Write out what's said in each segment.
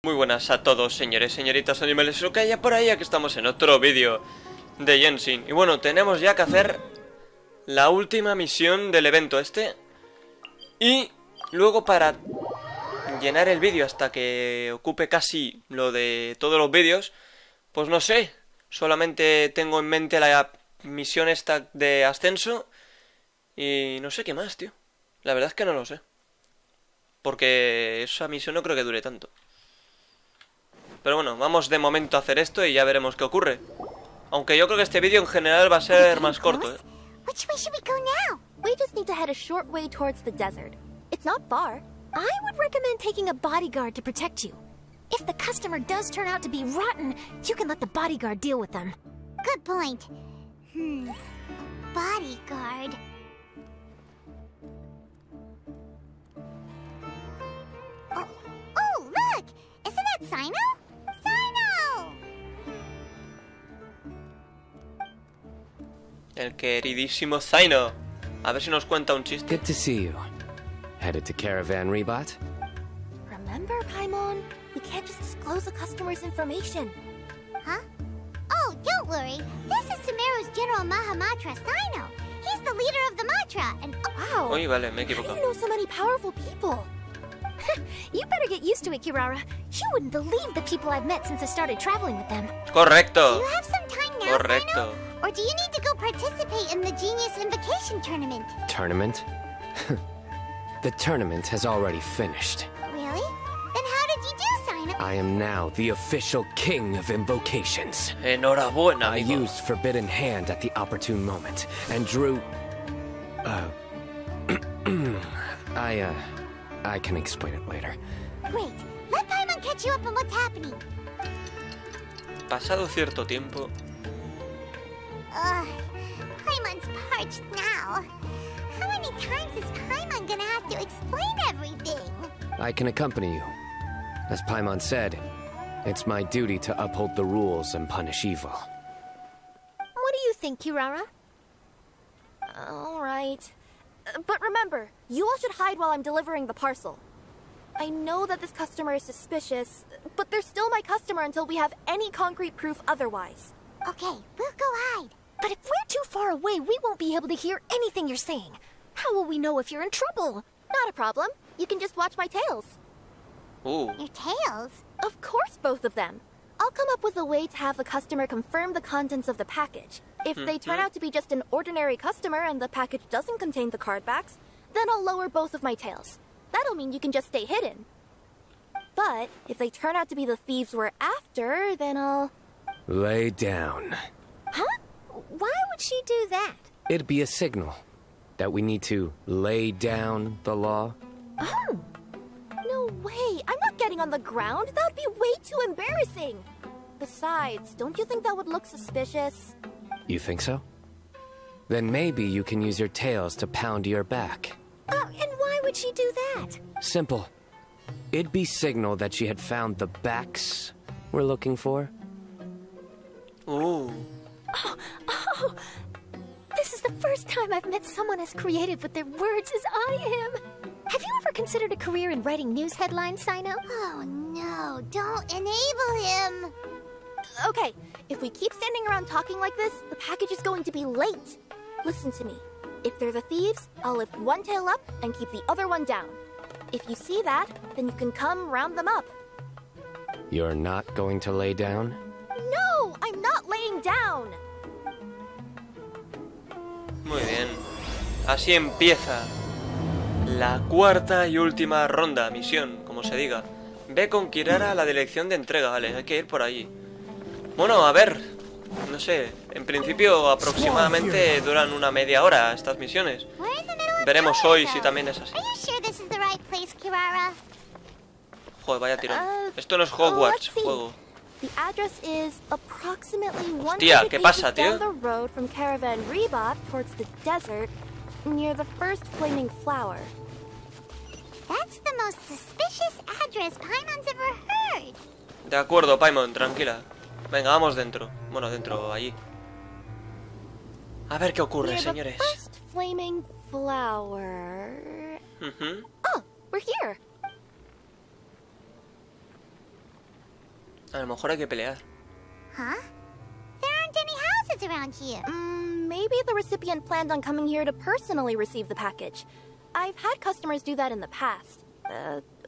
Muy buenas a todos, señores, señoritas, animales, lo que haya por ahí, aquí estamos en otro vídeo de Genshin. Y bueno, tenemos ya que hacer la última misión del evento este. Y luego para llenar el vídeo hasta que ocupe casi lo de todos los vídeos, pues no sé, solamente tengo en mente la misión esta de ascenso y no sé qué más, tío. La verdad es que no lo sé, porque esa misión no creo que dure tanto. Pero bueno, vamos de momento a hacer esto y ya veremos qué ocurre. Aunque yo creo que este vídeo en general va a ser más corto, ¿eh? Which way should we go now? We just need to head a short way towards the desert. It's not far. I would recommend taking a bodyguard to protect you. If the customer does turn out to be rotten, you can let the bodyguard deal with them. Good point. Bodyguard. Oh, look! Isn't that Sino? Sino! El queridísimo Sino. A ver si nos cuenta un chiste. Good to see you. Headed to Caravan Rebot? Remember, Paimon? We can't just disclose the customer's information. Huh? Oh, don't worry. This is Sumeru's General Mahamatra, Sino. He's the leader of the Matra, and wow! Uy, vale, me he How equivocado. do you know so many powerful people? You better get used to it, Kirara. You wouldn't believe the people I've met since I started traveling with them. Correcto. Do you have some time now, Correcto. Sino? Or do you need to go participate in the Genius Invocation Tournament? Tournament? The tournament has already finished. Really? Then how did you do, Sino? I am now the official king of invocations. Enhorabuena, I amigo. used Forbidden Hand at the opportune moment and drew... I can explain it later. Great. Let Paimon catch you up on what's happening. Pasado cierto tiempo. Paimon's parched now. How many times is Paimon gonna have to explain everything? I can accompany you. As Paimon said, it's my duty to uphold the rules and punish evil. What do you think, Kirara? All right. But remember, you all should hide while I'm delivering the parcel. I know that this customer is suspicious, but they're still my customer until we have any concrete proof otherwise. Okay, we'll go hide. But if we're too far away, we won't be able to hear anything you're saying. How will we know if you're in trouble? Not a problem. You can just watch my tails. Your Your tails? Of course, both of them. I'll come up with a way to have the customer confirm the contents of the package. If they turn out to be just an ordinary customer and the package doesn't contain the card backs, then I'll lower both of my tails. That'll mean you can just stay hidden. But if they turn out to be the thieves we're after, then I'll... Lay down. Huh? Why would she do that? It'd be a signal that we need to lay down the law. Oh! No way! I'm not getting on the ground! That would be way too embarrassing! Besides, don't you think that would look suspicious? You think so? Then maybe you can use your tails to pound your back. And why would she do that? Simple. It'd be signal that she had found the backs we're looking for. Oh. This is the first time I've met someone as creative with their words as I am. Have you ever considered a career in writing news headlines, Sino? Oh no, don't enable him. Okay, if we keep standing around talking like this, the package is going to be late. Listen to me. If they're the thieves, I'll lift one tail up and keep the other one down. If you see that, then you can come round them up. You're not going to lay down? No, I'm not laying down. Muy bien. Así empieza la cuarta y última ronda, misión, como se diga. Ve con Kirara a la dirección de entrega, vale, hay que ir por allí. Bueno, a ver, no sé, en principio aproximadamente duran una media hora estas misiones. Veremos hoy si también es así. Joder, vaya tirón. Esto no es Hogwarts, juego. The address is approximately 100 Hostia, ¿qué pasa, tío? down the road from Caravan Rebot towards the desert, near the first flaming flower. That's the most suspicious address Paimon's ever heard. De acuerdo, Paimon, tranquila. Venga, vamos dentro. Bueno, dentro, allí. A ver qué ocurre, Near señores. the first flaming flower. Oh, we're here. A lo mejor hay que pelear. Huh? There aren't any houses around here. Maybe the recipient planned on coming here to personally receive the package. I've had customers do that in the past.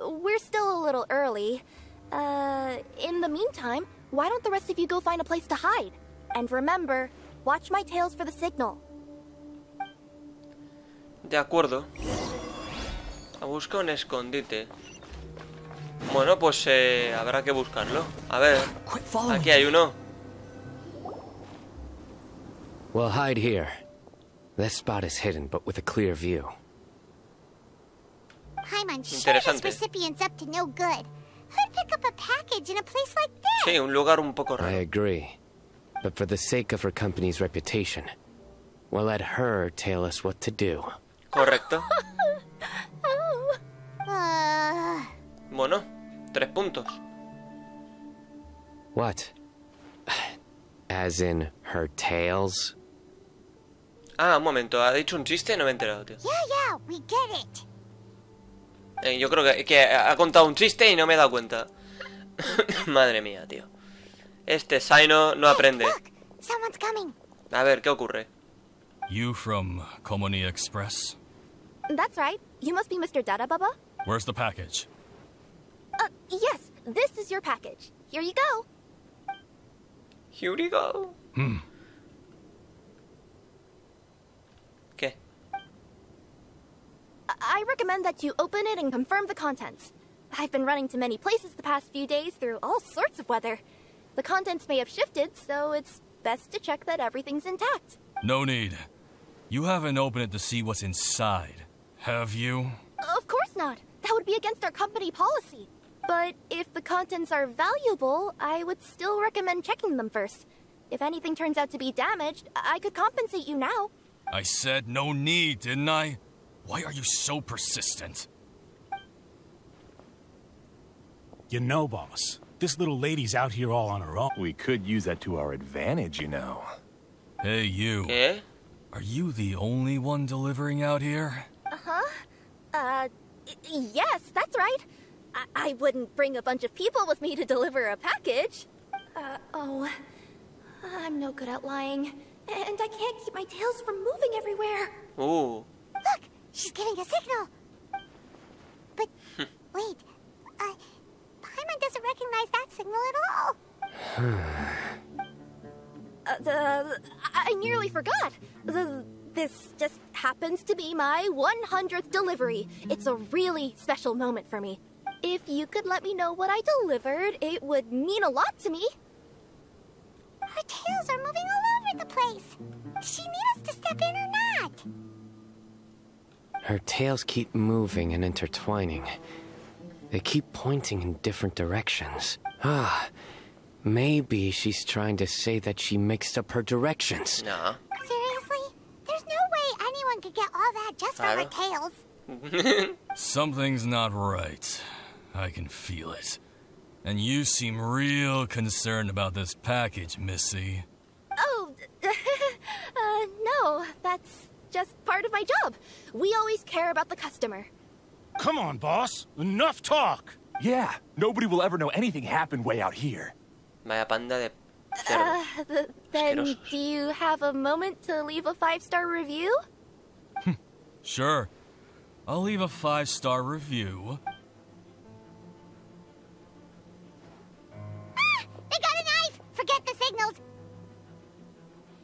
We're still a little early. In the meantime, why don't the rest of you go find a place to hide? And remember, watch my tails for the signal. De acuerdo. A buscar un escondite. Bueno, pues habrá que buscarlo. A ver, aquí hay uno. We'll hide here. This spot is hidden, but with a clear view. I'm sure this recipient's up to no good. Who'd pick up a package in a place like this? Sí, un lugar un poco raro. I agree. But for the sake of her company's reputation, we'll let her tell us what to do. Correcto. Oh. Bueno, 3 puntos. What? As in her tails? Ah, un momento, ¿ha dicho un chiste? No me he enterado, tío. Yeah, we get it. Yo creo que ha contado un chiste y no me he dado cuenta. Madre mía, tío. Este Saino no aprende. Look, someone's coming. A ver, ¿qué ocurre? You from Komoni Express? That's right. You must be Mr. Dada Baba? Where's the package? Yes, this is your package. Here you go. Here we go. ¿Qué? I recommend that you open it and confirm the contents. I've been running to many places the past few days through all sorts of weather. The contents may have shifted, so it's best to check that everything's intact. No need. You haven't opened it to see what's inside, have you? Of course not. That would be against our company policy. But if the contents are valuable, I would still recommend checking them first. If anything turns out to be damaged, I could compensate you now. I said no need, didn't I? Why are you so persistent? You know, boss, this little lady's out here all on her own. We could use that to our advantage, you know. Hey, you. ¿Qué? Are you the only one delivering out here? Yes, that's right. I wouldn't bring a bunch of people with me to deliver a package. I'm no good at lying. And I can't keep my tails from moving everywhere. Ooh. Look, she's giving a signal. But, wait. Paimon doesn't recognize that signal at all. I nearly forgot. This just happens to be my 100th delivery. It's a really special moment for me. If you could let me know what I delivered, it would mean a lot to me. Her tails are moving all over the place. Does she need us to step in or not? Her tails keep moving and intertwining. They keep pointing in different directions. Maybe she's trying to say that she mixed up her directions. No. Seriously? There's no way anyone could get all that just from her tails. Something's not right. I can feel it. And you seem real concerned about this package, Missy. Oh, no, that's just part of my job. We always care about the customer. Come on, boss. Enough talk. Yeah, nobody will ever know anything happened way out here. Vaya panda de cerdos. Then Asquerosos. do you have a moment to leave a 5-star review? Sure. I'll leave a 5-star review. They got a knife! Forget the signals.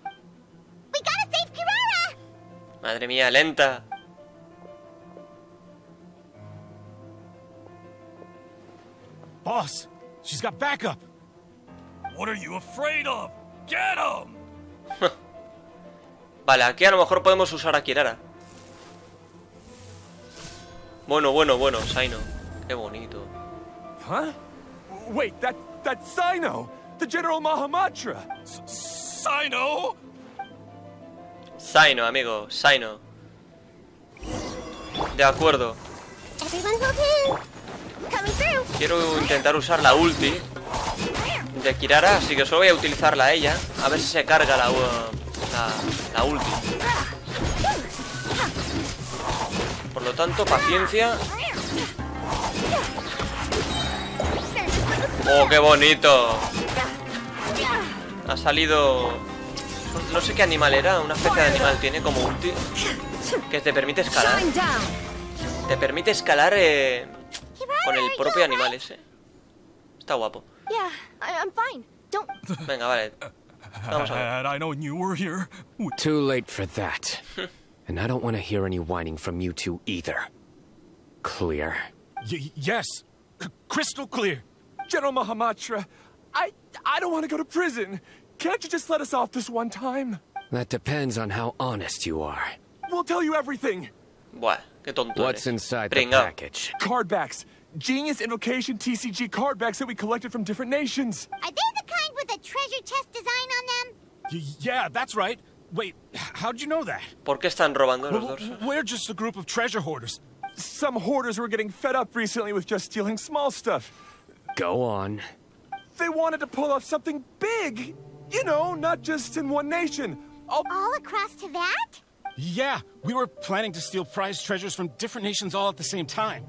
We gotta save Kirara! Madre mía, lenta. Boss, she's got backup. What are you afraid of? Get him! Vale, aquí a lo mejor podemos usar a Kirara. Bueno, Saino. Qué bonito. Huh? Wait, that's Sino! The General Mahamatra! Sino? Saino, amigo, Saino. De acuerdo. Everyone hold in. Coming through. Quiero intentar usar la ulti de Kirara, así que solo voy a utilizarla a ella. A ver si se carga la ulti. Por lo tanto, paciencia. ¡Oh, qué bonito! Ha salido... No sé qué animal era, una especie de animal. Tiene como ulti que te permite escalar. Te permite escalar con el propio animal ese. Está guapo. Yeah, I'm fine. Don't... Venga, vale. Vamos a ver. Had I known you were here... Too late for that. And I don't want to hear any whining from you two either. Clear? Yes. Crystal clear. General Mahamatra, I don't want to go to prison. Can't you just let us off this one time? That depends on how honest you are. We'll tell you everything. Buah, qué tonto What's eres. inside the Pringao. package? Card backs. Genius Invocation TCG card backs that we collected from different nations. Are they the kind with a treasure chest design on them? Yeah, that's right. Wait, how'd you know that? ¿Por qué están robando los dorsos? We're just a group of treasure hoarders. Some hoarders were getting fed up recently with just stealing small stuff. Go on. They wanted to pull off something big. You know, not just in one nation. All across to that? Yeah, we were planning to steal prized treasures from different nations all at the same time.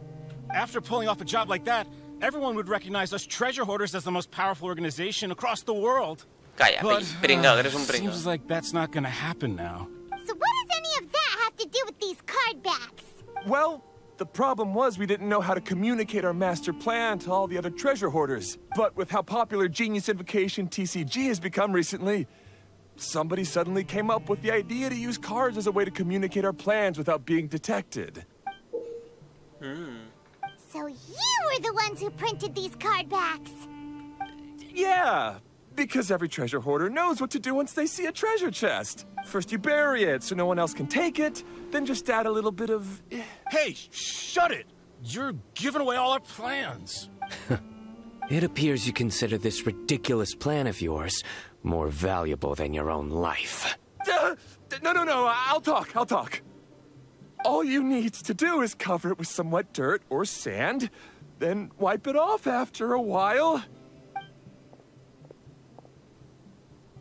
After pulling off a job like that, everyone would recognize us treasure hoarders as the most powerful organization across the world. Calla, But, pringao, eres un pringao. seems like that's not gonna happen now. So what does any of that have to do with these card backs? Well, the problem was we didn't know how to communicate our master plan to all the other treasure hoarders. But with how popular Genius Invocation TCG has become recently, somebody suddenly came up with the idea to use cards as a way to communicate our plans without being detected. So you were the ones who printed these card backs. Yeah, because every treasure hoarder knows what to do once they see a treasure chest. First you bury it so no one else can take it, then just add a little bit of... Hey, shut it! You're giving away all our plans. It appears you consider this ridiculous plan of yours more valuable than your own life. No, I'll talk. All you need to do is cover it with some wet dirt or sand, then wipe it off after a while.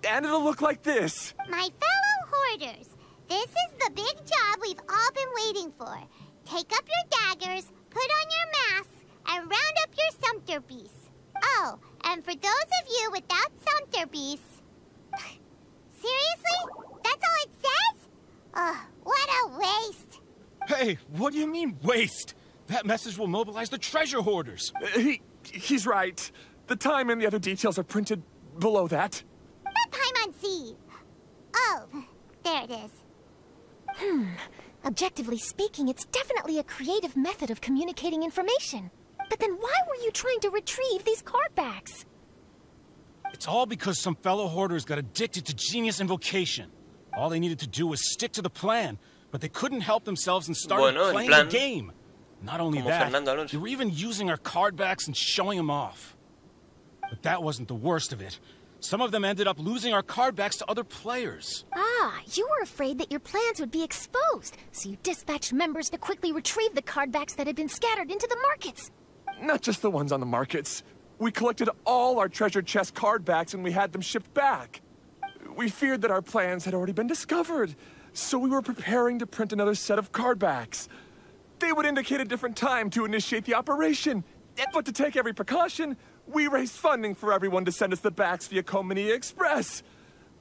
And it'll look like this. My fellow hoarders, this is the big job we've all been waiting for. Take up your daggers, put on your masks, and round up your sumpter beasts. Oh, and for those of you without sumpter beasts... Seriously? That's all it says? Ugh, what a waste. Hey, what do you mean, waste? That message will mobilize the treasure hoarders. He's right. The time and the other details are printed below that. That Paimon Z. Oh, there it is. Objectively speaking, it's definitely a creative method of communicating information. But then why were you trying to retrieve these card backs? It's all because some fellow hoarders got addicted to Genius Invocation. All they needed to do was stick to the plan, but they couldn't help themselves and started playing the game. Not only that, they were even using our card backs and showing them off. But that wasn't the worst of it. Some of them ended up losing our card backs to other players. Ah, you were afraid that your plans would be exposed, so you dispatched members to quickly retrieve the card backs that had been scattered into the markets. Not just the ones on the markets. We collected all our treasure chest card backs and we had them shipped back. We feared that our plans had already been discovered, so we were preparing to print another set of card backs. They would indicate a different time to initiate the operation, but to take every precaution, we raised funding for everyone to send us the backs via Komini Express.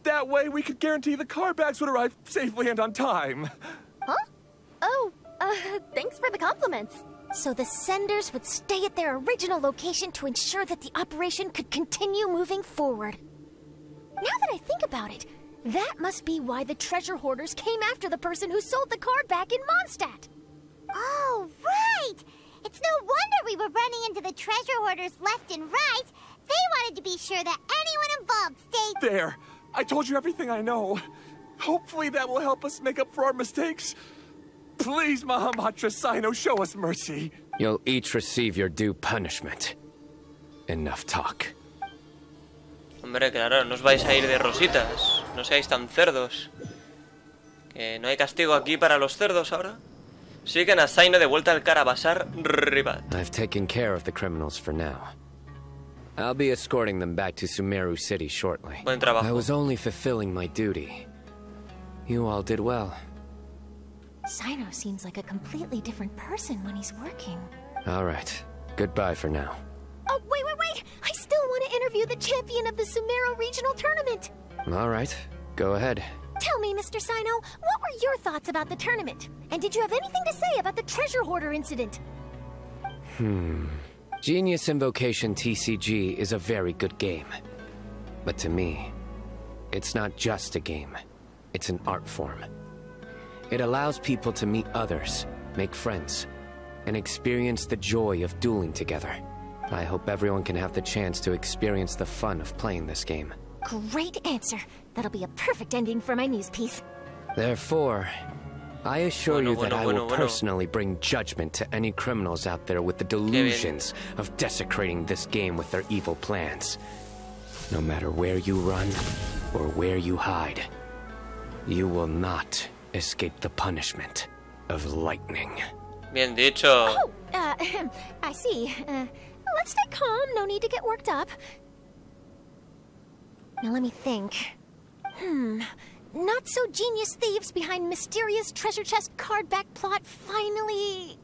That way we could guarantee the card backs would arrive safely and on time. Huh? Oh, thanks for the compliments. So the senders would stay at their original location to ensure that the operation could continue moving forward. Now that I think about it, that must be why the treasure hoarders came after the person who sold the card back in Mondstadt. Oh, right! It's no wonder we were running into the treasure hoarders left and right. They wanted to be sure that anyone involved stayed... There! I told you everything I know. Hopefully that will help us make up for our mistakes. Please, Mahamatra Sino, show us mercy. You'll each receive your due punishment. Enough talk. Hombre, claro, no os vais a ir de rositas. No seáis tan cerdos. Que no hay castigo aquí para los cerdos ahora. Siguen a Saino de vuelta al Carabasar Ribat. I've taken care of the criminals for now. I'll be escorting them back to Sumeru City shortly. Buen trabajo. I was only fulfilling my duty. You all did well. Sino seems like a completely different person when he's working. All right. Goodbye for now. Oh, wait! I still you the champion of the Sumeru Regional Tournament. All right, go ahead. Tell me, Mr. Sino, what were your thoughts about the tournament? And did you have anything to say about the treasure hoarder incident? Genius Invocation TCG is a very good game. But to me, it's not just a game. It's an art form. It allows people to meet others, make friends, and experience the joy of dueling together. I hope everyone can have the chance to experience the fun of playing this game. Great answer. That'll be a perfect ending for my news piece. Therefore, I assure you that I will personally bring judgment to any criminals out there with the delusions of desecrating this game with their evil plans. No matter where you run or where you hide, you will not escape the punishment of lightning. Bien dicho. Oh, I see. Let's stay calm. No need to get worked up. Now let me think. Not so genius thieves behind mysterious treasure chest card back plot finally...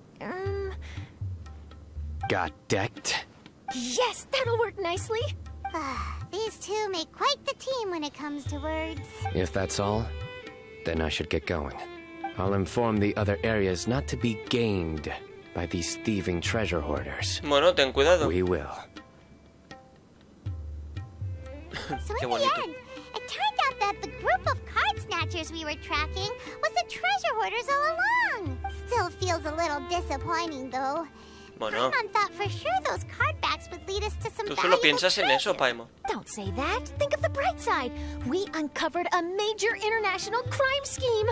Got decked? Yes, that'll work nicely. These two make quite the team when it comes to words. If that's all, then I should get going. I'll inform the other areas not to be gained by these thieving treasure hoarders. Bueno, ten cuidado. We will. So in the end, it turned out that the group of card snatchers we were tracking was the treasure hoarders all along. Still feels a little disappointing, though. Bueno. Paimon thought for sure those card backs would lead us to some Tú solo piensas en eso, treasure. Paimon. Don't say that. Think of the bright side. We uncovered a major international crime scheme.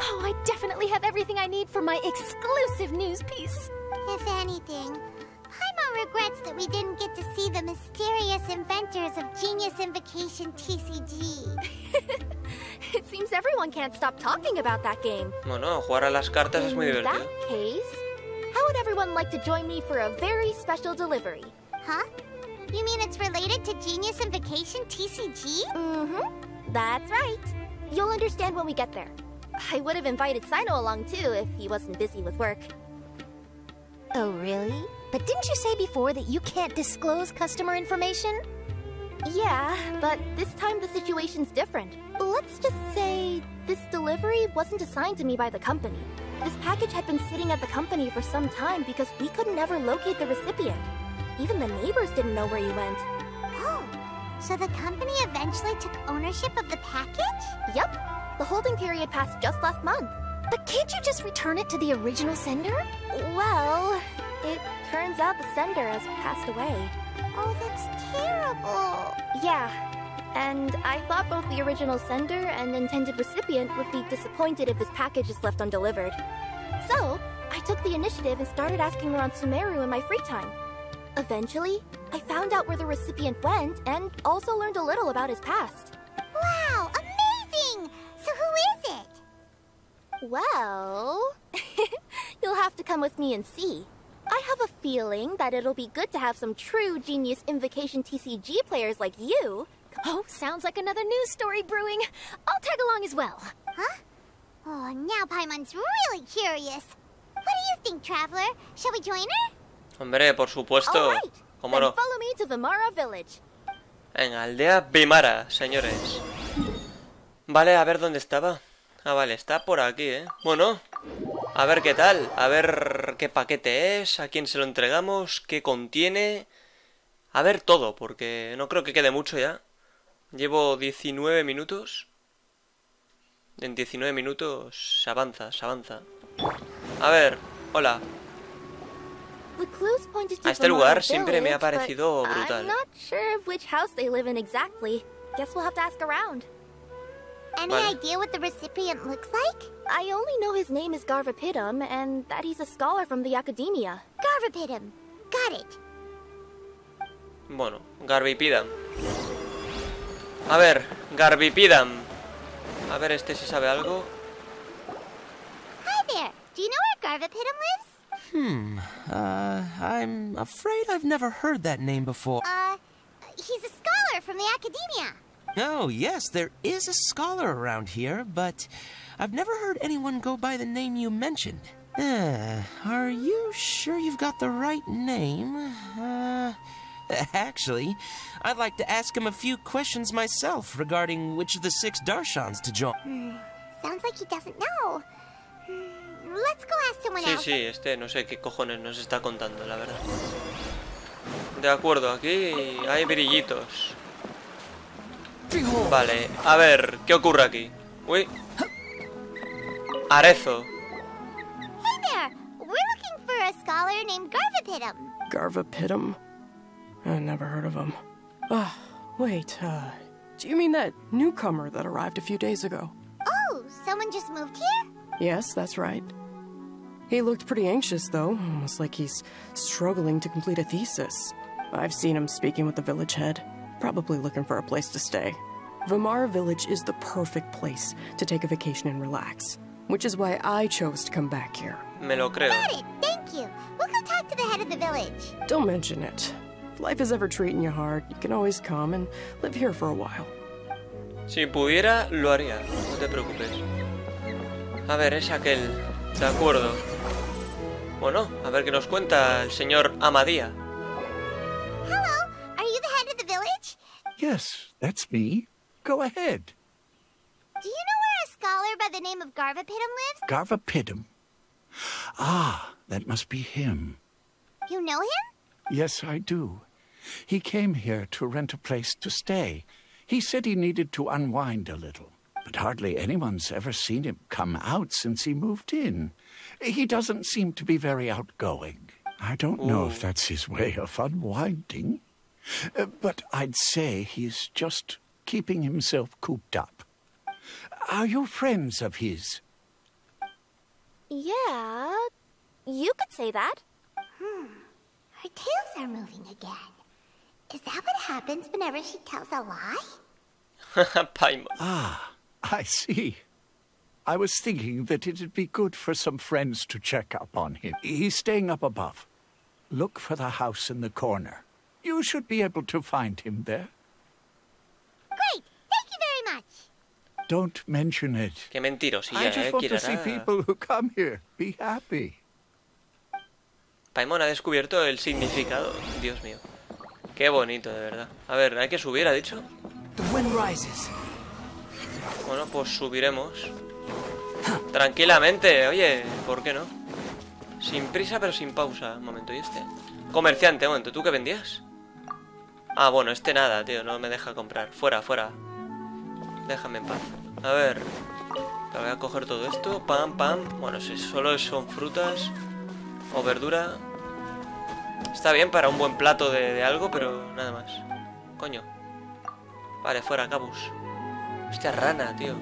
Oh, I definitely have everything I need for my exclusive news piece. If anything, Paimon regrets that we didn't get to see the mysterious inventors of Genius Invocation TCG. It seems everyone can't stop talking about that game. Bueno, jugar a las cartas es muy In divertido. that case, how would everyone like to join me for a very special delivery? Huh? You mean it's related to Genius Invocation TCG? Mm-hmm. That's right. You'll understand when we get there. I would have invited Sino along too if he wasn't busy with work. Oh, really? But didn't you say before that you can't disclose customer information? Yeah, but this time the situation's different. Let's just say this delivery wasn't assigned to me by the company. This package had been sitting at the company for some time because we could never locate the recipient. Even the neighbors didn't know where he went. Oh, so the company eventually took ownership of the package? Yep. The holding period passed just last month. But can't you just return it to the original sender? Well, it turns out the sender has passed away. Oh, that's terrible. Yeah, and I thought both the original sender and intended recipient would be disappointed if this package is left undelivered. So, I took the initiative and started asking around Sumeru in my free time. Eventually, I found out where the recipient went and also learned a little about his past. Wow, amazing! So who is it? Well, you'll have to come with me and see. I have a feeling that it'll be good to have some true Genius Invocation TCG players like you. Oh, sounds like another news story brewing. I'll tag along as well. Huh? Oh, now Paimon's really curious. What do you think, Traveler? Shall we join her? Hombre, por supuesto. All right, ¿Cómo then no? follow me to Vimara Village. En Aldea Vimara, señores. Vale, a ver dónde estaba. Ah, vale, está por aquí, ¿eh? Bueno, a ver qué tal. A ver qué paquete es, a quién se lo entregamos, qué contiene. A ver todo, porque no creo que quede mucho ya. Llevo 19 minutos. En 19 minutos se avanza, se avanza. A ver, hola. A este lugar siempre me ha parecido brutal. I'm not sure of which house they live in exactly. Guess we'll have to ask around. Any idea what the recipient looks like? I only know his name is Garvapidum and that he's a scholar from the academia. Garvapidum. Got it. Bueno, Garvipidam. A ver, Garvipidam. A ver, este si sabe algo. Hi there. Do you know where Garvapidum lives? I'm afraid I've never heard that name before. He's a scholar from the academia. Oh, yes, there is a scholar around here, but I've never heard anyone go by the name you mentioned. Are you sure you've got the right name? Actually, I'd like to ask him a few questions myself regarding which of the 6 Darshans to join. Sounds like he doesn't know. Let's go ask someone else. Sí, este no sé qué cojones nos está contando, la verdad. De acuerdo, aquí hay brillitos. Vale, a ver, ¿qué ocurre aquí? Uy. Arezo. Hey there! We're looking for a scholar named Garvapitum. Garvapitum? I never heard of him. Wait, do you mean that newcomer that arrived a few days ago? Oh, someone just moved here? Yes, that's right. He looked pretty anxious, though, almost like he's struggling to complete a thesis. I've seen him speaking with the village head, probably looking for a place to stay. Vimara Village is the perfect place to take a vacation and relax, which is why I chose to come back here. Me lo creo. Got it, thank you. We'll go talk to the head of the village. Don't mention it. If life is ever treating you hard, you can always come and live here for a while. Si pudiera, lo haría. No te preocupes. A ver, es aquel. De acuerdo. Bueno, a ver qué nos cuenta el señor Amadía. Hello, are you the head of the village? Yes, that's me. Go ahead. Do you know where a scholar by the name of Garvapitum lives? Garvapitum. Ah, that must be him. You know him? Yes, I do. He came here to rent a place to stay. He said he needed to unwind a little. But hardly anyone's ever seen him come out since he moved in. He doesn't seem to be very outgoing. I don't know if that's his way of unwinding. But I'd say he's just keeping himself cooped up. Are you friends of his? Yeah, you could say that. Her tails are moving again. Is that what happens whenever she tells a lie? Paimon. Ah, I see. I was thinking that it'd be good for some friends to check up on him. He's staying up above. Look for the house in the corner. You should be able to find him there. Great, thank you very much. Don't mention it. Qué mentirosilla, I just want to Kirara. see people who come here be happy. Paimon ha descubierto el significado. Dios mío. Qué bonito, de verdad. A ver, hay que subir, ha dicho. The wind rises. Bueno, pues subiremos. Tranquilamente, oye, ¿por qué no? Sin prisa pero sin pausa. Un momento, ¿y este? Comerciante, un momento, ¿tú qué vendías? Ah, bueno, este nada, tío, no me deja comprar. Fuera, fuera. Déjame en paz. A ver. Voy a coger todo esto. Pam, pam. Bueno, si solo son frutas o verdura. Está bien para un buen plato de algo, pero nada más. Coño. Vale, fuera, cabus. Hostia, rana, tío.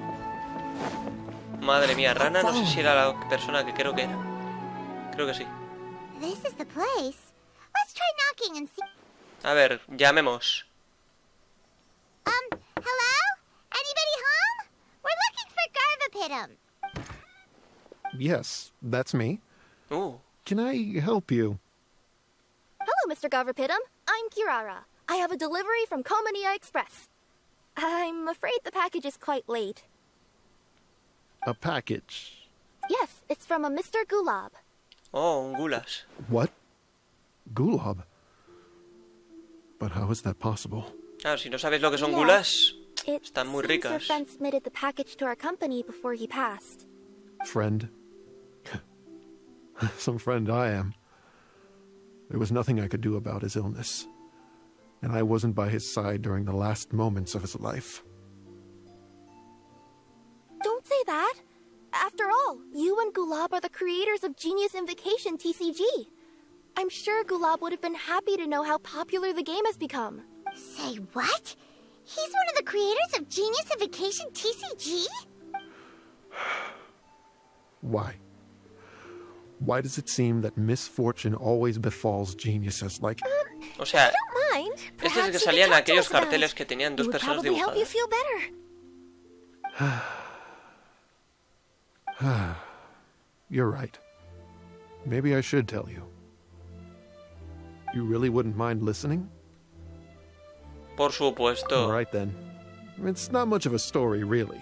Madre mía, rana, no sé si era la persona que creo que era. Creo que sí. This is the place. Let's try knocking and see. A ver, llamemos. Hello? Anybody home? We're looking for Garvapitum. Yes, that's me. Can I help you? Hello, Mr. Garvapitum. I'm Kirara. I have a delivery from Komania Express. I'm afraid the package is quite late. A package? Yes, it's from a Mr. Gulab. Oh, un gulas. What? Gulab? But how is that possible? Claro, si no sabes lo que son gulas, están muy ricas. Your friend submitted the package to our company before he passed. Friend? Some friend I am. There was nothing I could do about his illness. And I wasn't by his side during the last moments of his life. Don't say that. After all, you and Gulab are the creators of Genius Invocation TCG. I'm sure Gulab would have been happy to know how popular the game has become. Say what? He's one of the creators of Genius Invocation TCG? Why? Why does it seem that misfortune always befalls geniuses like... O sea, este es el que salía en aquellos carteles que tenían dos personas dibujadas. You're right. Maybe I should tell you. You really wouldn't mind listening? Por supuesto. All right then. It's not much of a story, really.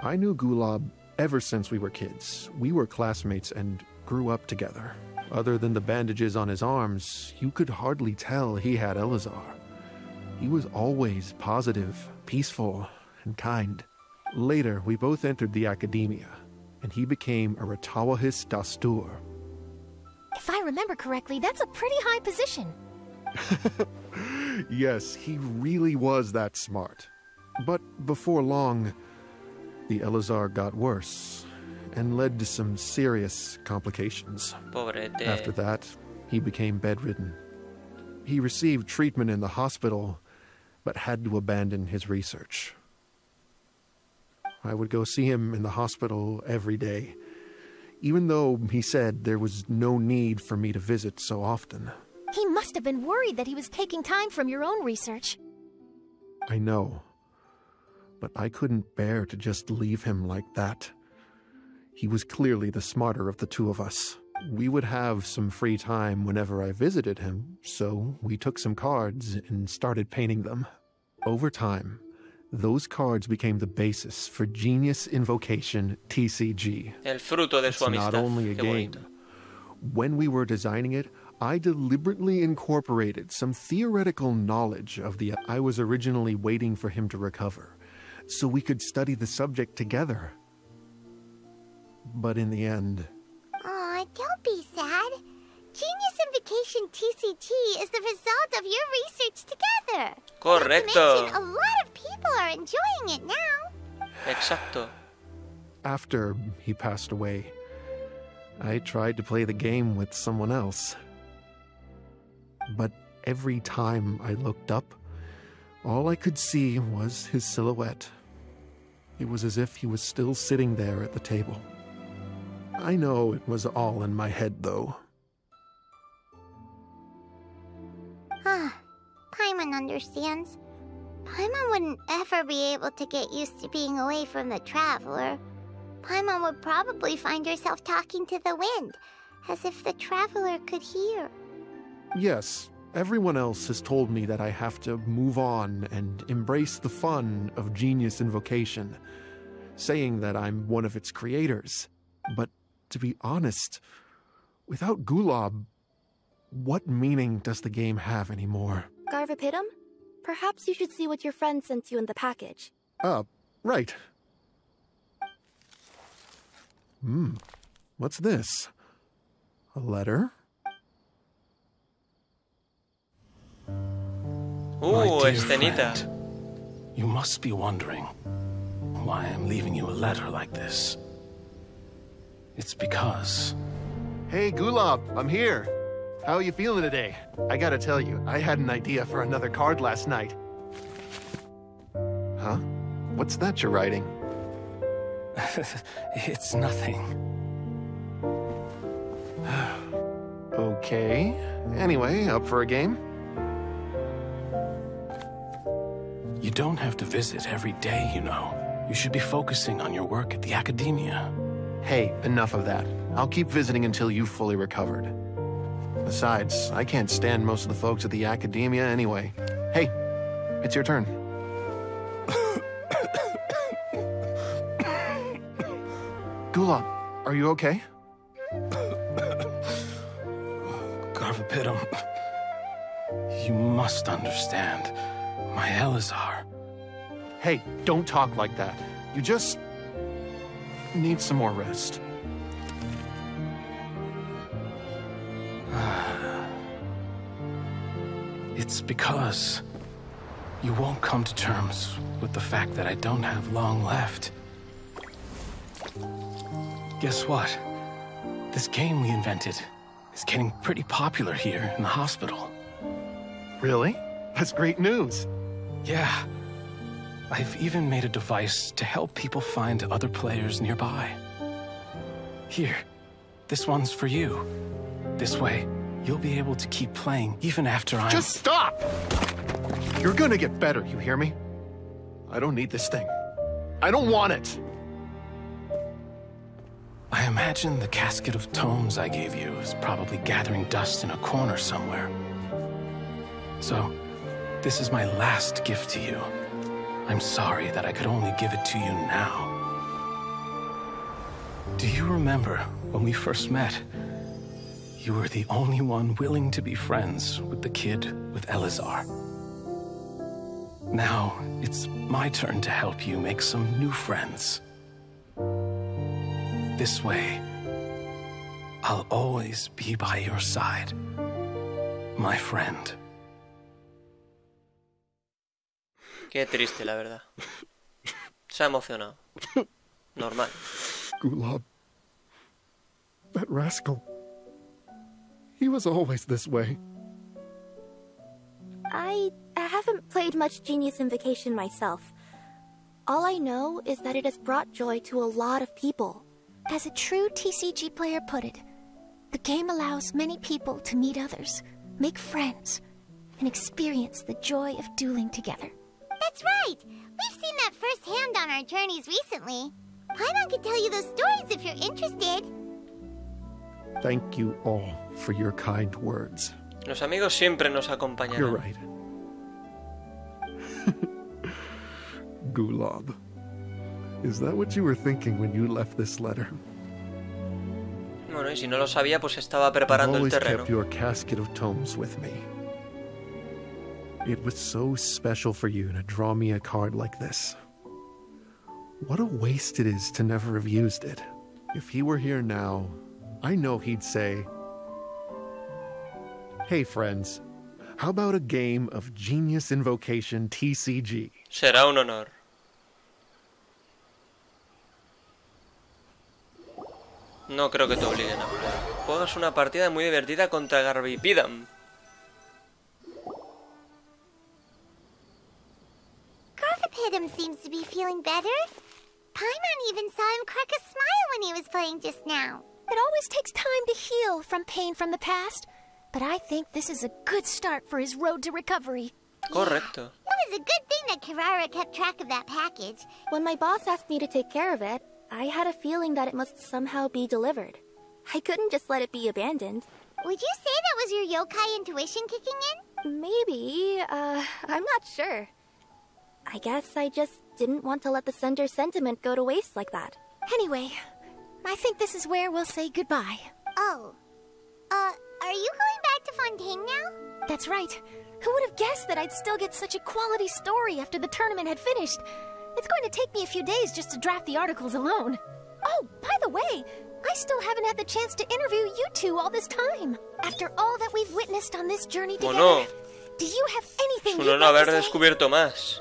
I knew Gulab ever since we were kids. We were classmates and grew up together. Other than the bandages on his arms, you could hardly tell he had Elazar. He was always positive, peaceful, and kind. Later, we both entered the academia, and he became a Retawahis Dastur. If I remember correctly, that's a pretty high position. Yes, he really was that smart. But before long, the Elazar got worse and led to some serious complications. Pobrete. After that, he became bedridden. He received treatment in the hospital, but had to abandon his research. I would go see him in the hospital every day, even though he said there was no need for me to visit so often. He must have been worried that he was taking time from your own research. I know, but I couldn't bear to just leave him like that. He was clearly the smarter of the two of us. We would have some free time whenever I visited him, so we took some cards and started painting them. Over time, those cards became the basis for Genius Invocation TCG. El fruto de su amistad. It's not only a game. When we were designing it, I deliberately incorporated some theoretical knowledge of the... I was originally waiting for him to recover, so we could study the subject together. But in the end... Aw, don't be sad. Genius Invocation TCG is the result of your research together. Correcto. Not to mention, a lot of people are enjoying it now. Exacto. After he passed away, I tried to play the game with someone else. But every time I looked up, all I could see was his silhouette. It was as if he was still sitting there at the table. I know it was all in my head, though. Paimon understands. Paimon wouldn't ever be able to get used to being away from the Traveler. Paimon would probably find herself talking to the wind, as if the Traveler could hear. Yes, everyone else has told me that I have to move on and embrace the fun of Genius Invocation, saying that I'm one of its creators. But to be honest, without Gulab, what meaning does the game have anymore? Garvapidum? Perhaps you should see what your friend sent you in the package. Right. What's this? A letter? Escenita. You must be wondering why I'm leaving you a letter like this. It's because... Hey, Gulab, I'm here. How are you feeling today? I gotta tell you, I had an idea for another card last night. Huh? What's that you're writing? It's nothing. Okay. Anyway, up for a game? You don't have to visit every day, you know. You should be focusing on your work at the academia. Hey, enough of that. I'll keep visiting until you've fully recovered. Besides, I can't stand most of the folks at the academia anyway. Hey, it's your turn. Gulab, are you okay? Garvapidum, you must understand. My Elazar. Hey, don't talk like that. You just need some more rest. It's because you won't come to terms with the fact that I don't have long left. Guess what? This game we invented is getting pretty popular here in the hospital. Really? That's great news. Yeah. I've even made a device to help people find other players nearby. Here, this one's for you. This way, you'll be able to keep playing even after I'm... Just stop! You're gonna get better, you hear me? I don't need this thing. I don't want it! I imagine the casket of tomes I gave you is probably gathering dust in a corner somewhere. So, this is my last gift to you. I'm sorry that I could only give it to you now. Do you remember when we first met? You were the only one willing to be friends with the kid with Elazar. Now, it's my turn to help you make some new friends. This way, I'll always be by your side, my friend. Qué triste, la verdad. Se ha emocionado. Normal. Gulab. That rascal. He was always this way. I haven't played much Genius Invocation myself. All I know is that it has brought joy to a lot of people. As a true TCG player put it, the game allows many people to meet others, make friends, and experience the joy of dueling together. That's right! We've seen that firsthand on our journeys recently. Paimon could tell you those stories if you're interested. Thank you all for your kind words. Los amigos siempre nos acompañarán. You're right. Gulab. Is that what you were thinking when you left this letter? Bueno, y si no lo sabía, pues estaba preparando el terreno. I've always kept your casket of tomes with me. It was so special for you to draw me a card like this. What a waste it is to never have used it. If he were here now, I know he'd say, "Hey friends, how about a game of Genius Invocation TCG?" Será un honor. No creo que te obliguen a jugar. Juegas una partida muy divertida contra Garbipidam. Garbipidam seems to be feeling better. Paimon even saw him crack a smile when he was playing just now. It always takes time to heal from pain from the past, but I think this is a good start for his road to recovery. Correcto. It was a good thing that Kirara kept track of that package. When my boss asked me to take care of it, I had a feeling that it must somehow be delivered. I couldn't just let it be abandoned. Would you say that was your yokai intuition kicking in? Maybe, I'm not sure. I guess I just didn't want to let the sender's sentiment go to waste like that. Anyway, I think this is where we'll say goodbye. Oh. Are you going back to Fontaine now? That's right. Who would have guessed that I'd still get such a quality story after the tournament had finished? It's going to take me a few days just to draft the articles alone. Oh, by the way, I still haven't had the chance to interview you two all this time. After all that we've witnessed on this journey together, do you have anything you'd like haber to say? descubierto más.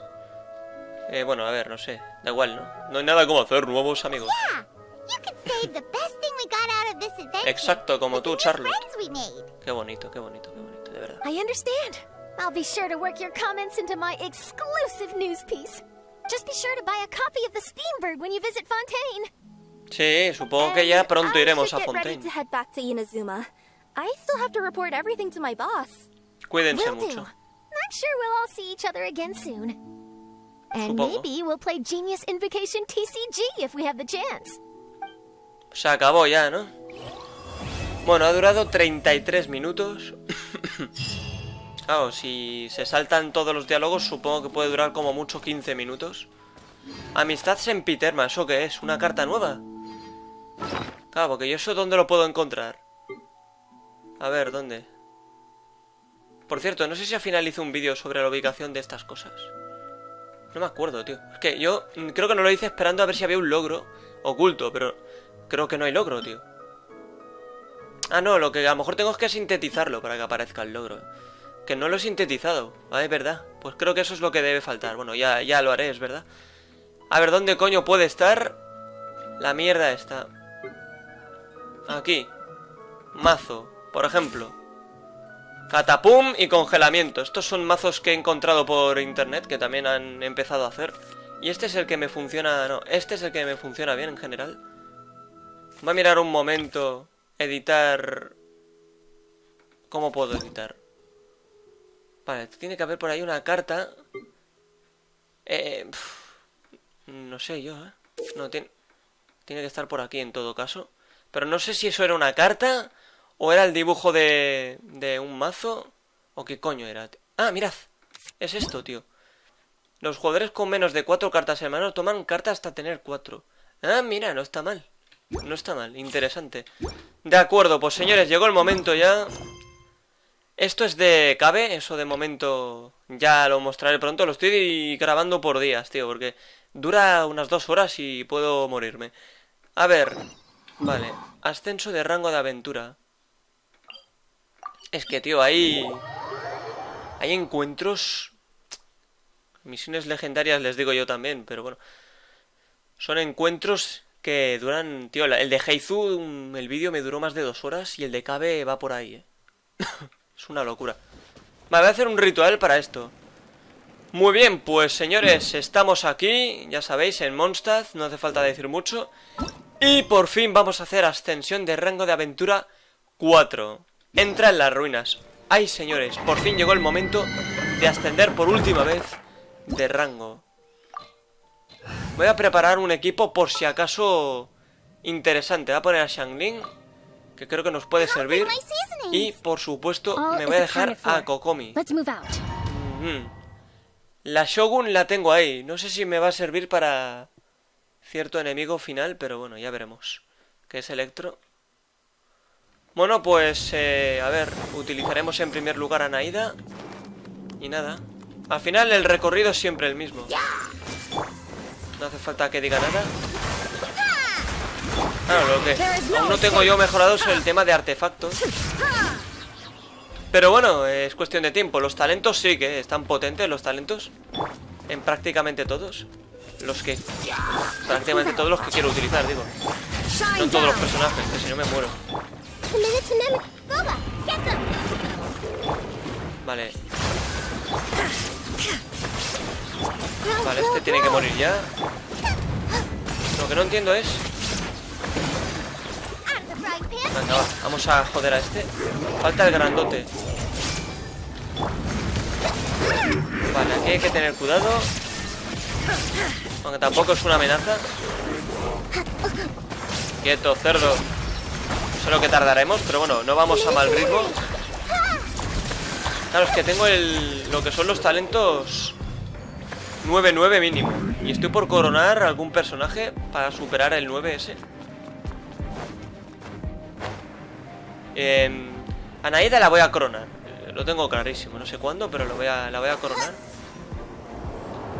Bueno, a ver, no sé. Da igual, ¿no? No hay nada como hacer nuevos amigos. Yeah, you could say the best thing we got out of this adventure. Exacto, como tú, Charlotte. We made. Qué bonito, qué bonito, qué bonito, de verdad. I understand. I'll be sure to work your comments into my exclusive news piece. Just be sure to buy a copy of the Steambird when you visit Fontaine. Sí, supongo que ya pronto iremos a Fontaine. Ready to head back to Inazuma. I still have to report everything to my boss. Cuídense Will mucho. do. I'm sure we'll all see each other again soon. And Supongo. maybe we'll play Genius Invocation TCG if we have the chance. Se acabó ya, ¿no? Bueno, ha durado 33 minutos. Claro, si se saltan todos los diálogos, supongo que puede durar como mucho 15 minutos. Amistad sempiterna, ¿eso qué es? ¿Una carta nueva? Claro, porque yo eso ¿dónde lo puedo encontrar? A ver, ¿dónde? Por cierto, no sé si al final hice un vídeo sobre la ubicación de estas cosas. No me acuerdo, tío. Es que yo creo que no lo hice esperando a ver si había un logro oculto, pero creo que no hay logro, tío. Ah, no, lo que a lo mejor tengo es que sintetizarlo para que aparezca el logro. Que no lo he sintetizado. Ah, es verdad. Pues creo que eso es lo que debe faltar. Bueno, ya lo haré, es verdad. A ver, ¿dónde coño puede estar? La mierda está. Aquí. Mazo, por ejemplo. Catapum y congelamiento. Estos son mazos que he encontrado por internet, que también han empezado a hacer. Y este es el que me funciona... No, este es el que me funciona bien en general. Voy a mirar un momento. Editar... ¿Cómo puedo editar? Vale, tiene que haber por ahí una carta. No sé yo, ¿eh? No, tiene que estar por aquí en todo caso. Pero no sé si eso era una carta o era el dibujo de un mazo o qué coño era. Ah, mirad. Es esto, tío. Los jugadores con menos de 4 cartas en mano toman cartas hasta tener 4. Ah, mira, no está mal. No está mal, interesante. De acuerdo, pues señores, llegó el momento ya. Esto es de Cabe, eso de momento ya lo mostraré pronto. Lo estoy grabando por días, tío, porque dura unas 2 horas y puedo morirme. A ver, vale, ascenso de rango de aventura. Es que, tío, hay encuentros... Misiones legendarias les digo yo también, pero bueno. Son encuentros que duran... Tío, el de Heizu, el vídeo me duró más de 2 horas y el de Cabe va por ahí, Es una locura. Vale, voy a hacer un ritual para esto. Muy bien, pues señores, estamos aquí, ya sabéis, en Mondstadt, no hace falta decir mucho. Y por fin vamos a hacer ascensión de rango de aventura 4. Entra en las ruinas. Ay, señores, por fin llegó el momento de ascender por última vez de rango. Voy a preparar un equipo por si acaso interesante. Voy a poner a Xiangling, que creo que nos puede servir. Y, por supuesto, me voy a dejar a Kokomi. La Shogun la tengo ahí. No sé si me va a servir para cierto enemigo final, pero bueno, ya veremos. ¿Qué es Electro? Bueno, pues, a ver, utilizaremos en primer lugar a Naida. Y nada. Al final el recorrido es siempre el mismo. No hace falta que diga nada. Claro, lo que aún no tengo yo mejorado es el tema de artefactos. Pero bueno, es cuestión de tiempo. Los talentos sí que están potentes, los talentos. En prácticamente todos. Prácticamente todos los que quiero utilizar, digo. No en todos los personajes, que si no me muero. Vale. Vale, este tiene que morir ya. Lo que no entiendo es... Venga, va, vamos a joder a este. Falta el grandote. Vale, aquí hay que tener cuidado. Aunque tampoco es una amenaza. Quieto, cerdo. No sé lo que tardaremos, pero bueno, no vamos a mal ritmo. Claro, es que tengo lo que son los talentos 9-9 mínimo. Y estoy por coronar algún personaje para superar el 9S. A Naida la voy a coronar. Lo tengo clarísimo, no sé cuándo, pero la voy a coronar.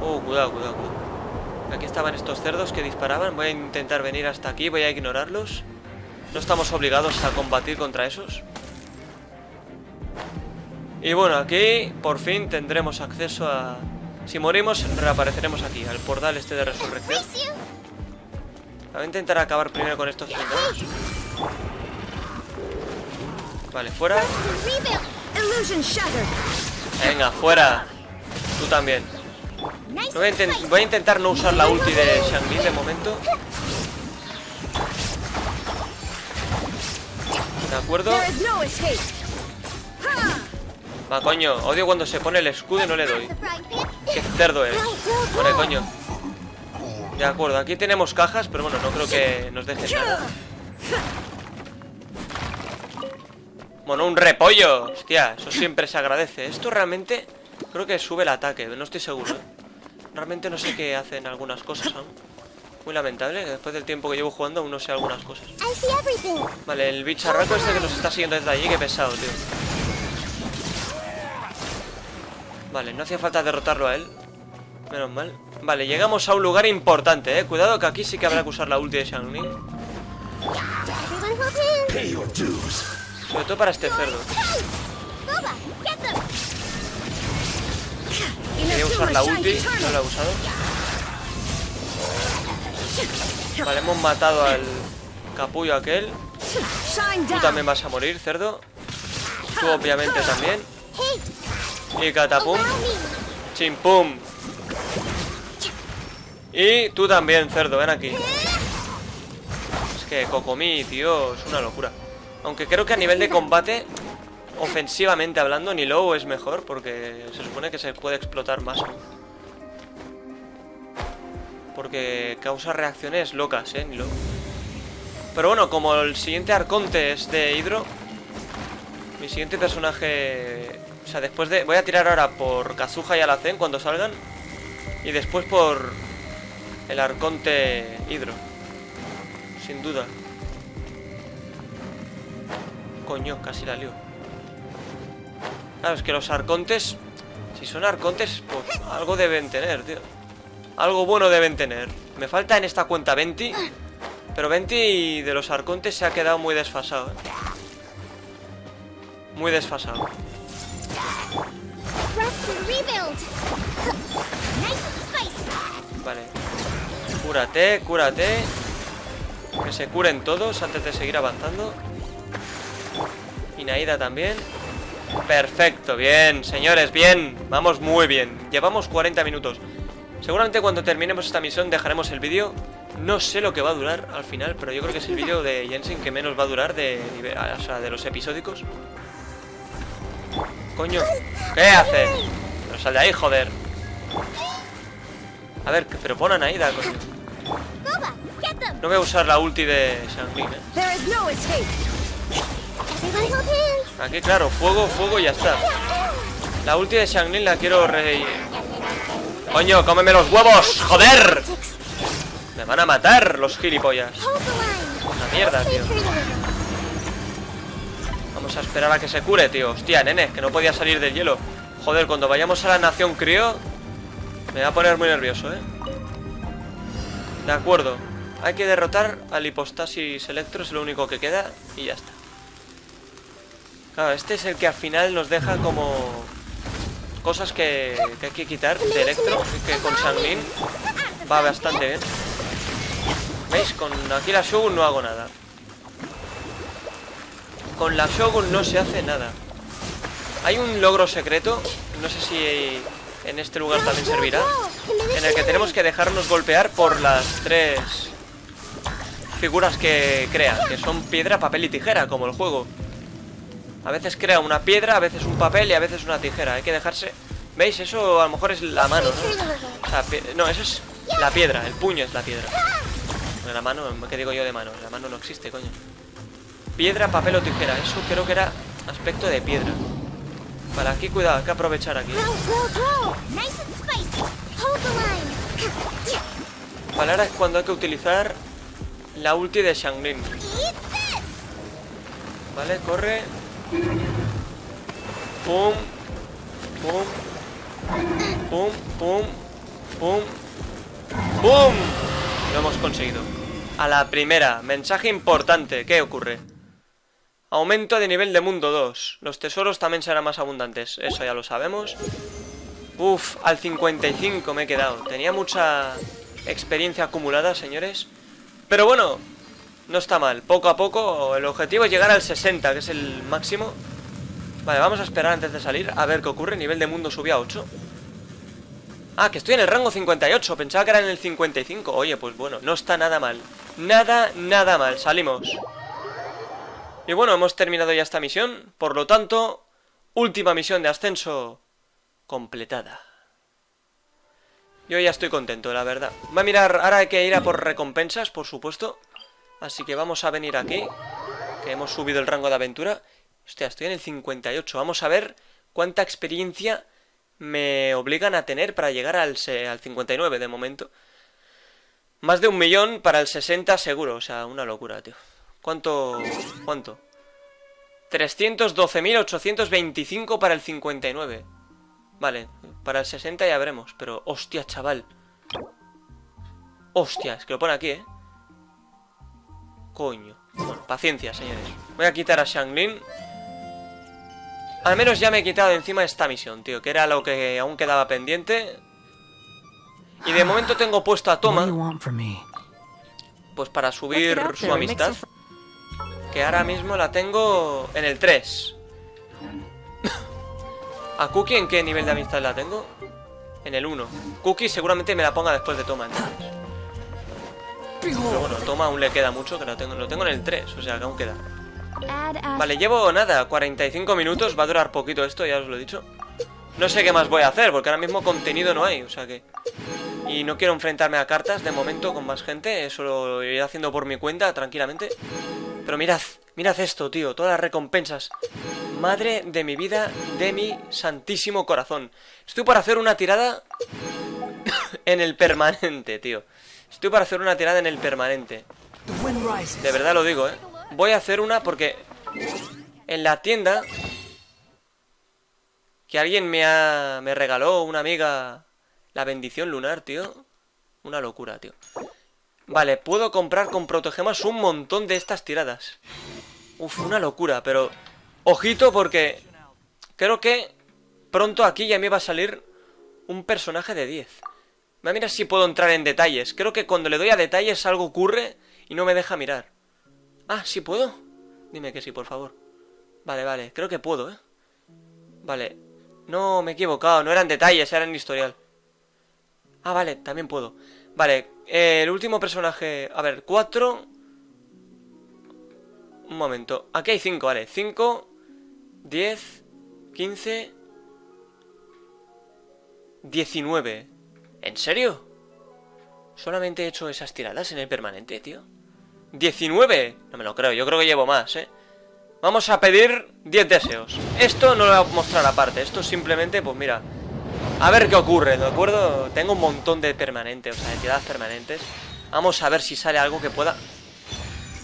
Cuidado, cuidado, cuidado. Aquí estaban estos cerdos que disparaban. Voy a intentar venir hasta aquí, voy a ignorarlos. No estamos obligados a combatir contra esos. Y bueno, aquí por fin tendremos acceso a... Si morimos, reapareceremos aquí, al portal este de resurrección. Voy a intentar acabar primero con estos soldados. Vale, fuera. Venga, fuera. Tú también. Voy a intentar no usar la ulti de Xiangling de momento. De acuerdo. Va, coño, odio cuando se pone el escudo y no le doy. Qué cerdo es. Vale, coño. De acuerdo, aquí tenemos cajas, pero bueno, no creo que nos dejen nada. Bueno, un repollo. Hostia, eso siempre se agradece. Esto realmente creo que sube el ataque, no estoy seguro, Realmente no sé qué hacen algunas cosas aún. Muy lamentable, que después del tiempo que llevo jugando aún no sé algunas cosas. Vale, el bicharraco este que nos está siguiendo desde allí, qué pesado, tío. Vale, no hacía falta derrotarlo a él. Menos mal. Vale, llegamos a un lugar importante, Cuidado que aquí sí que habrá que usar la ulti de Xiangling. Sobre todo para este cerdo. Quería usar la ulti, no la he usado. Vale, hemos matado al capullo aquel. Tú también vas a morir, cerdo. Tú obviamente también. Y catapum. Chimpum. Y tú también, cerdo, ven aquí. Es que Kokomi, tío, es una locura. Aunque creo que a nivel de combate, ofensivamente hablando, Nilou es mejor, porque se supone que se puede explotar más. Porque causa reacciones locas, Nilou. Pero bueno, como el siguiente arconte es de Hidro, mi siguiente personaje... O sea, después de... Voy a tirar ahora por Kazuha y Alacen cuando salgan. Y después por el arconte Hidro. Sin duda. Coño, casi la lío. Claro, es que los arcontes, si son arcontes, pues algo deben tener, tío. Algo bueno deben tener. Me falta en esta cuenta 20, pero 20 de los arcontes se ha quedado muy desfasado, ¿eh? Muy desfasado. Vale. Cúrate, cúrate. Que se curen todos antes de seguir avanzando. Y Naida también. Perfecto, bien, señores, bien. Vamos muy bien. Llevamos 40 minutos. Seguramente cuando terminemos esta misión dejaremos el vídeo. No sé lo que va a durar al final, pero yo creo que es el vídeo de Genshin que menos va a durar de los episódicos. Coño, ¿qué haces? Pero sal de ahí, joder. A ver, pero pon a Naida, coño. No voy a usar la ulti de Shang-Li, ¿eh? Aquí, claro, fuego, fuego y ya está. La ulti de Shang-Li la quiero Coño, cómeme los huevos, joder. Me van a matar los gilipollas. Una mierda, tío. Vamos a esperar a que se cure, tío. Hostia, nene, que no podía salir del hielo. Joder, cuando vayamos a la nación crío me va a poner muy nervioso, ¿eh? De acuerdo. Hay que derrotar al hipostasis electro, es lo único que queda. Y ya está. Claro, este es el que al final nos deja como cosas que hay que quitar de electro. Y que con Shang-Li va bastante bien. ¿Veis? Con aquí la Shogun no hago nada. Con la Shogun no se hace nada. Hay un logro secreto, no sé si en este lugar también servirá, en el que tenemos que dejarnos golpear por las 3 figuras que crea, que son piedra, papel y tijera, como el juego. A veces crea una piedra, a veces un papel y a veces una tijera. Hay que dejarse... ¿Veis? Eso a lo mejor es la mano, ¿no? O sea, no, eso es la piedra, el puño es la piedra. La mano, ¿qué digo yo de mano? La mano no existe, coño. Piedra, papel o tijera, eso creo que era aspecto de piedra. Vale, aquí cuidado, hay que aprovechar aquí. Vale, ahora es cuando hay que utilizar la ulti de Shang-Li. Vale, corre. Pum. Pum. Pum, pum. Pum. ¡Pum! Lo hemos conseguido. A la primera, mensaje importante. ¿Qué ocurre? Aumento de nivel de mundo 2. Los tesoros también serán más abundantes. Eso ya lo sabemos. Uf, al 55 me he quedado. Tenía mucha experiencia acumulada, señores. Pero bueno, no está mal. Poco a poco, el objetivo es llegar al 60, que es el máximo. Vale, vamos a esperar antes de salir a ver qué ocurre. Nivel de mundo subió a 8. Ah, que estoy en el rango 58. Pensaba que era en el 55. Oye, pues bueno, no está nada mal. Nada mal. Salimos. Y bueno, hemos terminado ya esta misión. Por lo tanto, última misión de ascenso completada. Yo ya estoy contento, la verdad. Va a mirar, ahora hay que ir a por recompensas, por supuesto. Así que vamos a venir aquí, que hemos subido el rango de aventura. Hostia, estoy en el 58. Vamos a ver cuánta experiencia me obligan a tener para llegar al 59 de momento. Más de 1 millón para el 60 seguro. O sea, una locura, tío. ¿Cuánto? 312.825 para el 59. Vale, para el 60 ya veremos. Pero, hostia, chaval. Hostia, es que lo pone aquí, ¿eh? Coño. Bueno, paciencia, señores. Voy a quitar a Shang-Li. Al menos ya me he quitado de encima esta misión, tío, que era lo que aún quedaba pendiente. Y de momento tengo puesto a Toma, pues para subir su amistad, que ahora mismo la tengo en el 3. ¿A Cookie en qué nivel de amistad la tengo? En el 1. Cookie seguramente me la ponga después de Toma, entonces. Pero bueno, Toma aún le queda mucho, que lo tengo en el 3, o sea que aún queda. Vale, llevo nada, 45 minutos. Va a durar poquito esto, ya os lo he dicho. No sé qué más voy a hacer, porque ahora mismo contenido no hay, o sea que... Y no quiero enfrentarme a cartas de momento con más gente. Eso lo iré haciendo por mi cuenta, tranquilamente. Pero mirad esto, tío, todas las recompensas. Madre de mi vida, de mi santísimo corazón. Estoy para hacer una tirada en el permanente, tío. Estoy para hacer una tirada en el permanente. De verdad lo digo, ¿eh? Voy a hacer una porque en la tienda que alguien me regaló, una amiga, la bendición lunar, tío. Una locura, tío. Vale, puedo comprar con protogemas un montón de estas tiradas. Uf, una locura, pero ojito porque creo que pronto aquí ya me va a salir un personaje de 10. Voy a mirar si puedo entrar en detalles. Creo que cuando le doy a detalles algo ocurre y no me deja mirar. Ah, ¿sí puedo? Dime que sí, por favor. Vale, vale, creo que puedo, ¿eh? Vale, no, me he equivocado, no eran detalles, eran historial. Ah, vale, también puedo. Vale, el último personaje... A ver, 4... Un momento, aquí hay 5, vale. 5, 10, 15... 19. ¿En serio? ¿Solamente he hecho esas tiradas en el permanente, tío? 19. No me lo creo, yo creo que llevo más, ¿eh? Vamos a pedir 10 deseos. Esto no lo voy a mostrar aparte. Esto simplemente, pues mira, a ver qué ocurre, ¿de acuerdo? Tengo un montón de permanentes, o sea, de tiradas permanentes. Vamos a ver si sale algo que pueda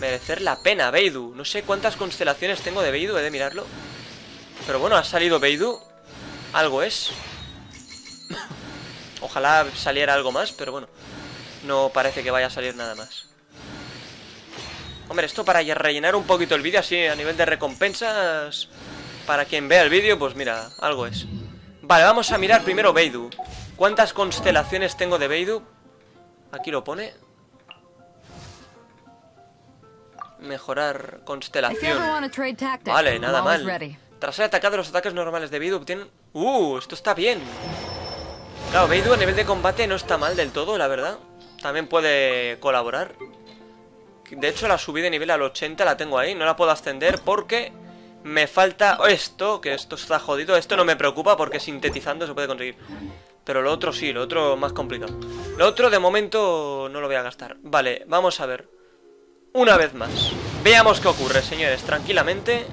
merecer la pena. Beidou, no sé cuántas constelaciones tengo de Beidou, he de mirarlo. Pero bueno, ha salido Beidou. Algo es. Ojalá saliera algo más, pero bueno, no parece que vaya a salir nada más. Hombre, esto para rellenar un poquito el vídeo, así a nivel de recompensas. Para quien vea el vídeo, pues mira, algo es. Vale, vamos a mirar primero Beidou. ¿Cuántas constelaciones tengo de Beidou? Aquí lo pone. Mejorar constelación. Vale, nada mal. Tras ser atacado, los ataques normales de Beidou obtienen... esto está bien. Claro, Beidou a nivel de combate no está mal del todo, la verdad. También puede colaborar. De hecho, la subí de nivel al 80, la tengo ahí. No la puedo ascender porque me falta esto, que esto está jodido. Esto no me preocupa porque sintetizando se puede conseguir. Pero lo otro sí, lo otro más complicado. Lo otro de momento no lo voy a gastar. Vale, vamos a ver. Una vez más. Veamos qué ocurre, señores, tranquilamente.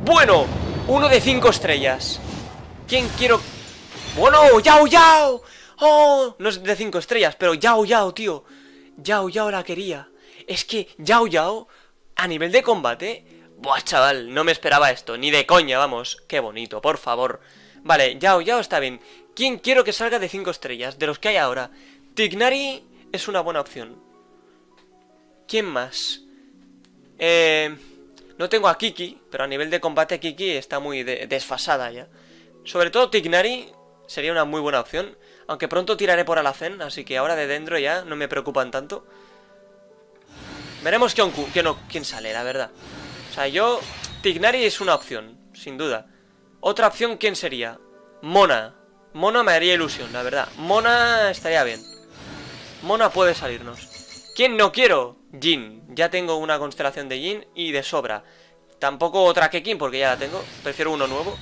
Bueno, 1 de 5 estrellas. ¿Quién quiero...? Bueno, Yao Yao. Oh, no es de 5 estrellas, pero Yao Yao, tío. Yao Yao la quería. Es que Yao Yao, a nivel de combate... Buah, chaval, no me esperaba esto, ni de coña, vamos. Qué bonito, por favor. Vale, Yao Yao está bien. ¿Quién quiero que salga de 5 estrellas? De los que hay ahora. Tignari es una buena opción. ¿Quién más? No tengo a Kiki, pero a nivel de combate Kiki está muy desfasada ya. Sobre todo Tignari sería una muy buena opción. Aunque pronto tiraré por Alacén, así que ahora de dentro ya no me preocupan tanto. Veremos quién sale, la verdad. O sea, Tignari es una opción, sin duda. Otra opción, ¿quién sería? Mona. Mona me haría ilusión, la verdad. Mona estaría bien. Mona puede salirnos. ¿Quién no quiero? Jin. Ya tengo una constelación de Jin y de sobra. Tampoco otra Kekin porque ya la tengo. Prefiero uno nuevo.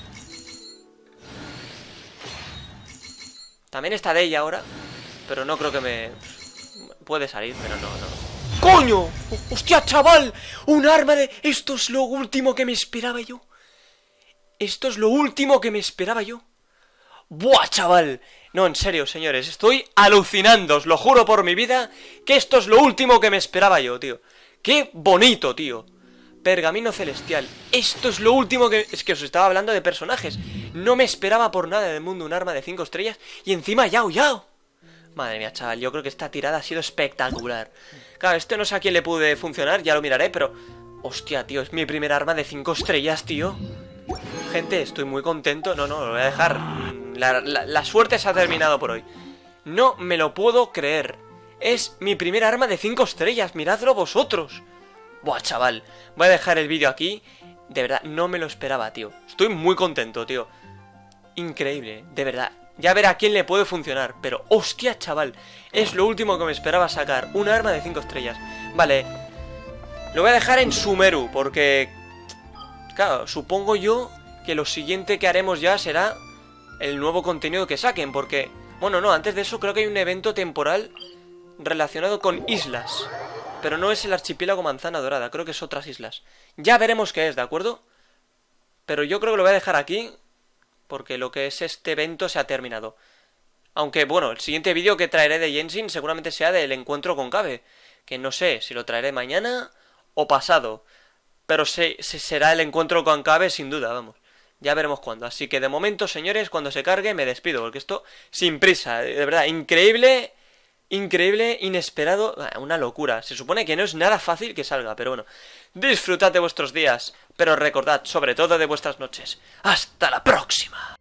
También está de ella ahora. Pero no creo que me... Puede salir, pero no. ¡Coño! ¡Hostia, chaval! ¡Un arma de... Esto es lo último que me esperaba yo. Esto es lo último que me esperaba yo. ¡Buah, chaval! No, en serio, señores, estoy alucinando. Os lo juro por mi vida que esto es lo último que me esperaba yo, tío. ¡Qué bonito, tío! Pergamino celestial. Esto es lo último que... Es que os estaba hablando de personajes. No me esperaba por nada del mundo un arma de 5 estrellas. Y encima Yao Yao. Madre mía, chaval, yo creo que esta tirada ha sido espectacular. Claro, este no sé a quién le pude funcionar, ya lo miraré, pero... Hostia, tío, es mi primer arma de 5 estrellas, tío. Gente, estoy muy contento. No, lo voy a dejar. La suerte se ha terminado por hoy. No me lo puedo creer. Es mi primer arma de 5 estrellas, miradlo vosotros. Buah, chaval, voy a dejar el vídeo aquí. De verdad, no me lo esperaba, tío. Estoy muy contento, tío. Increíble, de verdad. Ya verá a quién le puede funcionar. Pero, hostia, chaval, es lo último que me esperaba sacar. Un arma de 5 estrellas. Vale, lo voy a dejar en Sumeru, porque... Claro, supongo yo que lo siguiente que haremos ya será el nuevo contenido que saquen, porque... Bueno, no, antes de eso creo que hay un evento temporal relacionado con islas. Pero no es el archipiélago Manzana Dorada, creo que es otras islas. Ya veremos qué es, ¿de acuerdo? Pero yo creo que lo voy a dejar aquí, porque lo que es este evento se ha terminado. Aunque, bueno, el siguiente vídeo que traeré de Genshin seguramente sea del encuentro con Cabe, que no sé si lo traeré mañana o pasado. pero será el encuentro con Cabe sin duda, vamos. Ya veremos cuándo. Así que de momento, señores, cuando se cargue me despido, porque esto sin prisa, de verdad, increíble, increíble, inesperado, una locura. Se supone que no es nada fácil que salga, pero bueno. Disfrutad de vuestros días, pero recordad sobre todo de vuestras noches. ¡Hasta la próxima!